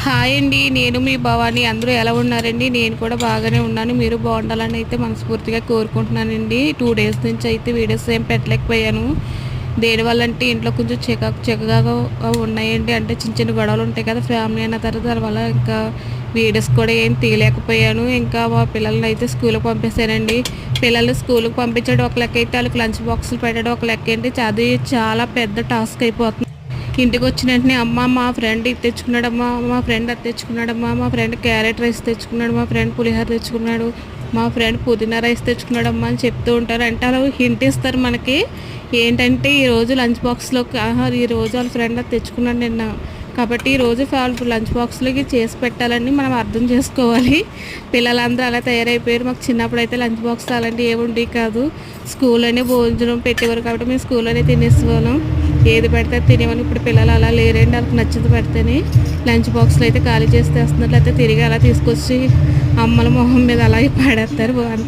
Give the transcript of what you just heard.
Hi అండి. నేను మీ భవాని. అందరూ ఎలా ఉన్నారండి? నేను కూడా బాగానే ఉన్నాను. మీరు బాగుండాలని అయితే మనస్ఫూర్తిగా కోరుకుంటున్నానండి. 2 డేస్ నుంచి అయితే వీడియోస్ ఏం పెట్టలేకపోయాను. దేనివల్ల అంటే ఇంట్లో కొంచెం చికాగా ఉన్నాయండి. అంటే చిన్న చిన్న గొడవలు ఉంటాయి కదా ఫ్యామిలీ అన్న తర్వాత, దానివల్ల ఇంకా వీడియోస్ కూడా ఏం తీయలేకపోయాను. ఇంకా మా పిల్లల్ని అయితే స్కూల్కి పంపేశానండి. పిల్లల్ని స్కూల్కి పంపించడం ఒక లెక్క అయితే వాళ్ళకి లంచ్ బాక్సులు పెట్టడం ఒక లెక్క ఏంటి, అది చాలా పెద్ద టాస్క్ అయిపోతుంది. ఇంటికి వచ్చిన వెంటనే అమ్మ మా ఫ్రెండ్ ఇది తెచ్చుకున్నాడమ్మా, మా ఫ్రెండ్ అది తెచ్చుకున్నాడమ్మా, మా ఫ్రెండ్ క్యారెట్ రైస్ తెచ్చుకున్నాడు, మా ఫ్రెండ్ పులిహోర తెచ్చుకున్నాడు, మా ఫ్రెండ్ పుదీనా రైస్ తెచ్చుకున్నాడమ్మా అని చెప్తూ ఉంటారు. అంటే అలా హింట్ ఇస్తారు మనకి. ఏంటంటే ఈరోజు లంచ్ బాక్స్లోకి ఈరోజు వాళ్ళ ఫ్రెండ్ అది తెచ్చుకున్నాడు నిన్న, కాబట్టి ఈరోజు వాళ్ళు లంచ్ బాక్స్లోకి చేసి పెట్టాలని మనం అర్థం చేసుకోవాలి. పిల్లలందరూ అలా తయారైపోయారు. మాకు చిన్నప్పుడు అయితే లంచ్ బాక్స్ అలాంటివి ఏముండేవి కాదు. స్కూల్లోనే భోజనం పెట్టేవారు కాబట్టి మేము స్కూల్లోనే తినేసేవాళ్ళం. ఏది పెడితే తినేవాళ్ళం. ఇప్పుడు పిల్లలు అలా లేరండి. వాళ్ళకి నచ్చింది పెడితేనే లంచ్ బాక్స్లో అయితే ఖాళీ చేసి తెస్తున్నారు, లేకపోతే తిరిగి అలా తీసుకొచ్చి అమ్మల మొహం మీద అలాగే పడేస్తారు.